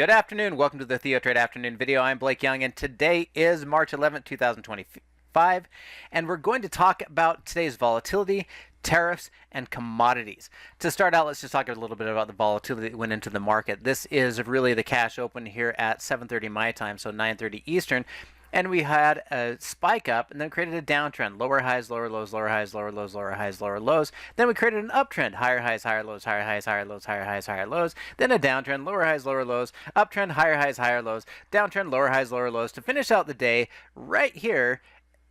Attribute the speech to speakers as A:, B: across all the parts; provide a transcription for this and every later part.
A: Good afternoon. Welcome to the TheoTrade afternoon video. I'm Blake Young, and today is March 11th, 2025, and we're going to talk about today's volatility, tariffs, and commodities. To start out, let's just talk a little bit about the volatility that went into the market. This is really the cash open here at 7:30 my time, so 9:30 Eastern. And we had a spike up and then created a downtrend. Lower highs, lower lows, lower highs, lower lows, lower highs, lower lows. Then we created an uptrend. Higher highs, higher lows, higher highs, higher lows, higher highs, higher lows. Then a downtrend. Lower highs, lower lows. Uptrend, higher highs, higher lows. Downtrend, lower highs, lower lows. To finish out the day right here,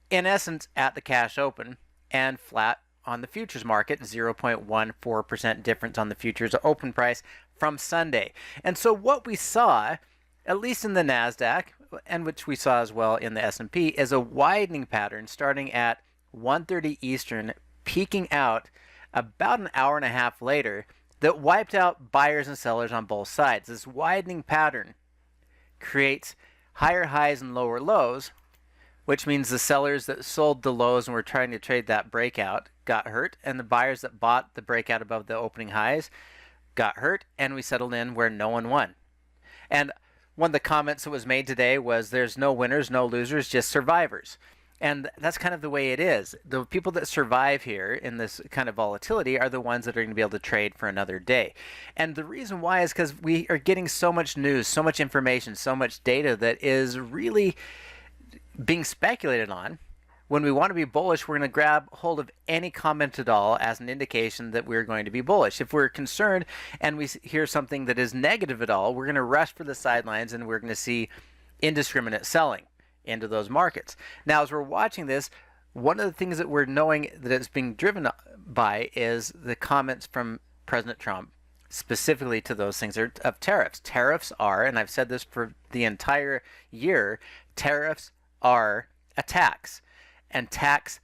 A: in essence, at the cash open and flat on the futures market. 0.14% difference on the futures open price from Sunday. And so what we saw, at least in the NASDAQ, and which we saw as well in the S&P, is a widening pattern starting at 1:30 Eastern, peaking out about an hour and a half later, that wiped out buyers and sellers on both sides. This widening pattern creates higher highs and lower lows, which means the sellers that sold the lows and were trying to trade that breakout got hurt, and the buyers that bought the breakout above the opening highs got hurt, and we settled in where no one won. And one of the comments that was made today was there's no winners, no losers, just survivors. And that's kind of the way it is. The people that survive here in this kind of volatility are the ones that are going to be able to trade for another day. And the reason why is because we are getting so much news, so much information, so much data that is really being speculated on. When we want to be bullish, we're going to grab hold of any comment at all as an indication that we're going to be bullish. If we're concerned and we hear something that is negative at all, we're going to rush for the sidelines and we're going to see indiscriminate selling into those markets. Now, as we're watching this, one of the things that we're knowing that it's being driven by is the comments from President Trump, specifically to those things of tariffs. Tariffs are, and I've said this for the entire year, tariffs are a tax. And tax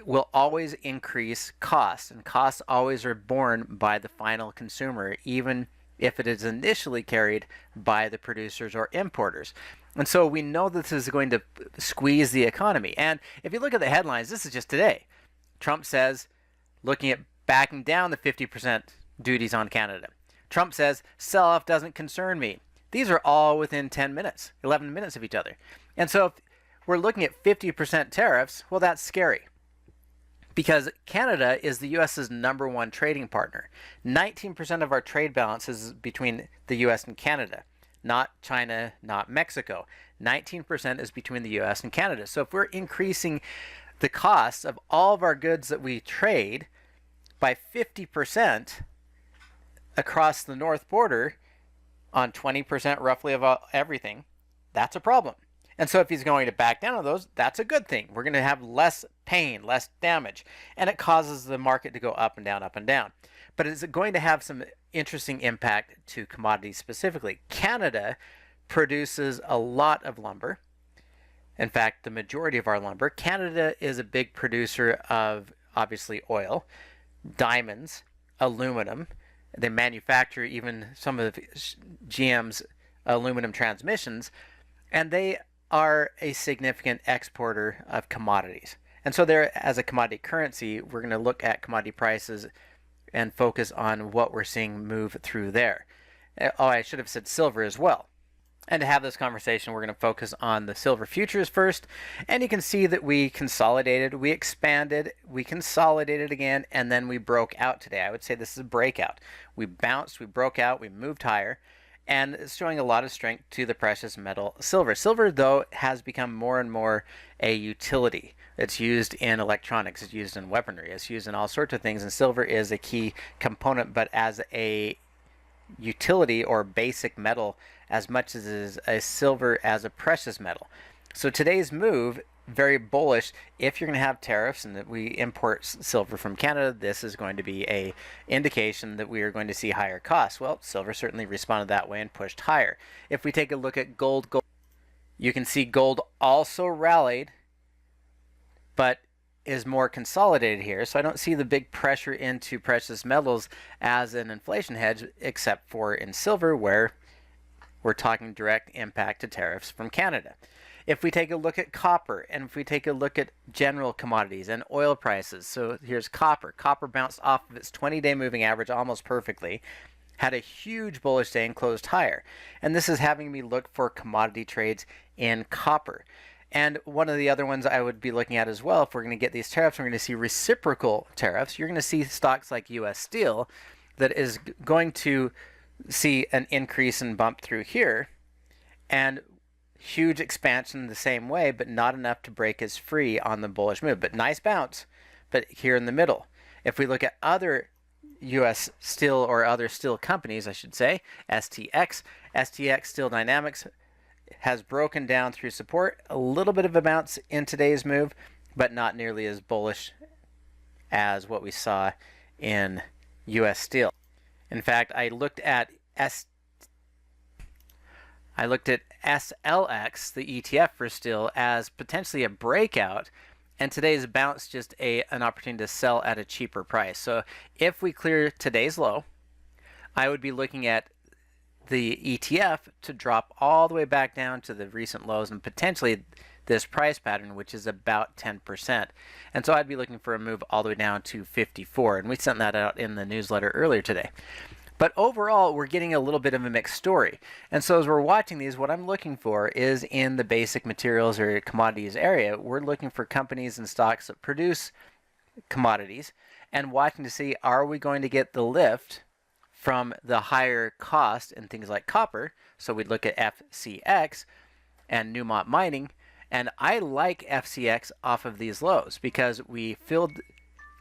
A: will always increase costs, and costs always are borne by the final consumer, even if it is initially carried by the producers or importers. And so we know this is going to squeeze the economy. And if you look at the headlines, this is just today. Trump says, looking at backing down the 50% duties on Canada. Trump says, sell-off doesn't concern me. These are all within 10 minutes, 11 minutes of each other. And so if we're looking at 50% tariffs, well, that's scary, because Canada is the U.S.'s #1 trading partner. 19% of our trade balance is between the U.S. and Canada, not China, not Mexico. 19% is between the U.S. and Canada. So if we're increasing the costs of all of our goods that we trade by 50% across the north border on 20% roughly of everything, that's a problem. And so if he's going to back down on those, that's a good thing. We're going to have less pain, less damage, and it causes the market to go up and down, up and down. But is it going to have some interesting impact to commodities specifically? Canada produces a lot of lumber. In fact, the majority of our lumber. Canada is a big producer of, obviously, oil, diamonds, aluminum. They manufacture even some of GM's aluminum transmissions, and they are a significant exporter of commodities. And so there, as a commodity currency, we're going to look at commodity prices and focus on what we're seeing move through there. Oh, I should have said silver as well. And to have this conversation, we're going to focus on the silver futures first. And you can see that we consolidated, we expanded, we consolidated again, and then we broke out today. I would say this is a breakout. We bounced, we broke out, we moved higher, and it's showing a lot of strength to the precious metal silver. Silver, though, has become more and more a utility. It's used in electronics, it's used in weaponry, it's used in all sorts of things, and silver is a key component, but as a utility or basic metal as much as it is a silver as a precious metal. So today's move, very bullish. If you're going to have tariffs and that we import silver from Canada, this is going to be a indication that we are going to see higher costs. Well, silver certainly responded that way and pushed higher. If we take a look at gold, you can see gold also rallied, but is more consolidated here. So I don't see the big pressure into precious metals as an inflation hedge, except for in silver, where we're talking direct impact to tariffs from Canada. If we take a look at copper, and if we take a look at general commodities and oil prices, so here's copper. Copper bounced off of its 20-day moving average almost perfectly, had a huge bullish day and closed higher. And this is having me look for commodity trades in copper. And one of the other ones I would be looking at as well, if we're going to get these tariffs, we're going to see reciprocal tariffs. You're going to see stocks like U.S. Steel that is going to see an increase and bump through here and huge expansion the same way, but not enough to break us free on the bullish move. But nice bounce, but here in the middle. If we look at other U.S. steel or other steel companies, I should say, STX Steel Dynamics has broken down through support, a little bit of a bounce in today's move, but not nearly as bullish as what we saw in U.S. Steel. In fact, I looked at SLX, the ETF for steel, as potentially a breakout, and today's bounce just an opportunity to sell at a cheaper price. So if we clear today's low, I would be looking at the ETF to drop all the way back down to the recent lows and potentially this price pattern, which is about 10%. And so I'd be looking for a move all the way down to 54, and we sent that out in the newsletter earlier today. But overall, we're getting a little bit of a mixed story. And so as we're watching these, what I'm looking for is in the basic materials or commodities area, we're looking for companies and stocks that produce commodities and watching to see, are we going to get the lift from the higher cost in things like copper? So we'd look at FCX and Newmont Mining. And I like FCX off of these lows because we filled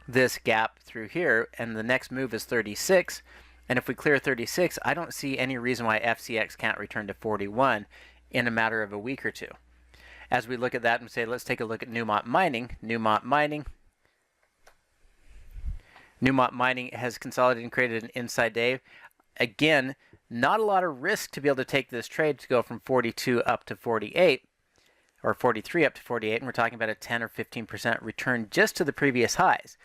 A: this gap through here, and the next move is 36. And if we clear 36, I don't see any reason why FCX can't return to 41 in a matter of a week or two. As we look at that and say, let's take a look at Newmont Mining. Newmont Mining has consolidated and created an inside day. Again, not a lot of risk to be able to take this trade to go from 42 up to 48, or 43 up to 48, and we're talking about a 10 or 15% return just to the previous highs.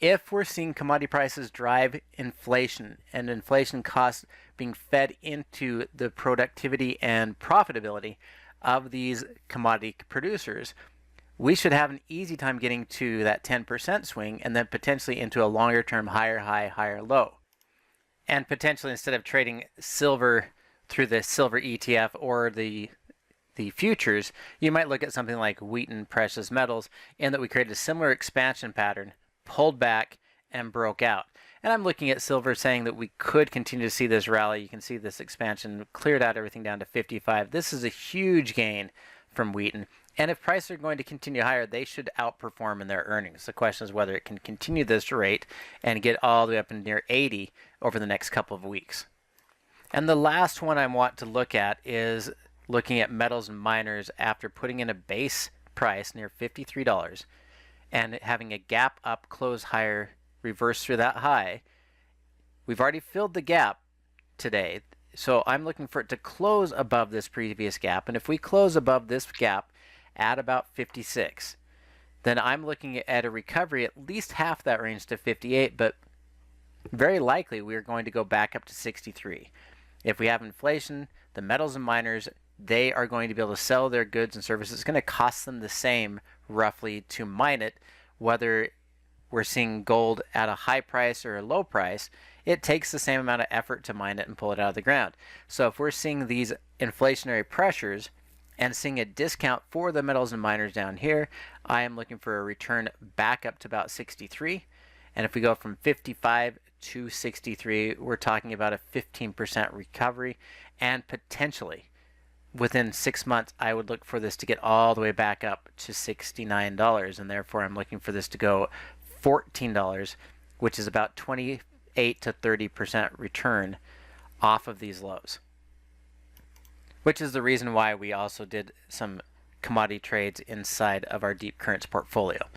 A: If we're seeing commodity prices drive inflation and inflation costs being fed into the productivity and profitability of these commodity producers, we should have an easy time getting to that 10% swing and then potentially into a longer term higher high, higher low. And potentially, instead of trading silver through the silver ETF or the futures, you might look at something like Wheaton Precious Metals, in that we created a similar expansion pattern, pulled back, and broke out. And I'm looking at silver saying that we could continue to see this rally. You can see this expansion cleared out everything down to 55. This is a huge gain from Wheaton. And if prices are going to continue higher, they should outperform in their earnings. The question is whether it can continue this rate and get all the way up in near 80 over the next couple of weeks. And the last one I want to look at is looking at metals and miners after putting in a base price near $53 and having a gap up, close higher, reverse through that high. We've already filled the gap today, so I'm looking for it to close above this previous gap. And if we close above this gap at about 56, then I'm looking at a recovery at least half that range to 58, but very likely we are going to go back up to 63. If we have inflation, the metals and miners, they are going to be able to sell their goods and services. It's going to cost them the same roughly to mine it, whether we're seeing gold at a high price or a low price. It takes the same amount of effort to mine it and pull it out of the ground. So if we're seeing these inflationary pressures and seeing a discount for the metals and miners down here, I am looking for a return back up to about 63. And if we go from 55 to 63, we're talking about a 15% recovery, and potentially within 6 months, I would look for this to get all the way back up to $69, and therefore I'm looking for this to go $14, which is about 28 to 30% return off of these lows. Which is the reason why we also did some commodity trades inside of our deep currents portfolio.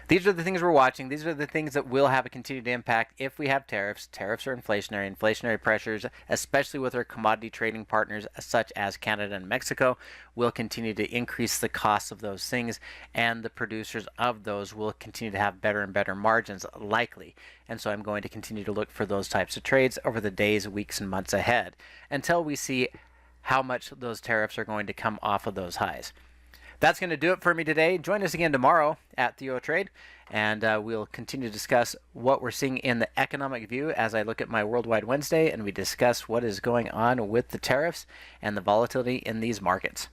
A: These are the things we're watching. These are the things that will have a continued impact if we have tariffs. Tariffs are inflationary pressures, especially with our commodity trading partners such as Canada and Mexico, will continue to increase the cost of those things, and the producers of those will continue to have better and better margins, likely. And so I'm going to continue to look for those types of trades over the days, weeks, and months ahead until we see how much those tariffs are going to come off of those highs. That's going to do it for me today. Join us again tomorrow at TheoTrade, and we'll continue to discuss what we're seeing in the economic view as I look at my Worldwide Wednesday, and we discuss what is going on with the tariffs and the volatility in these markets.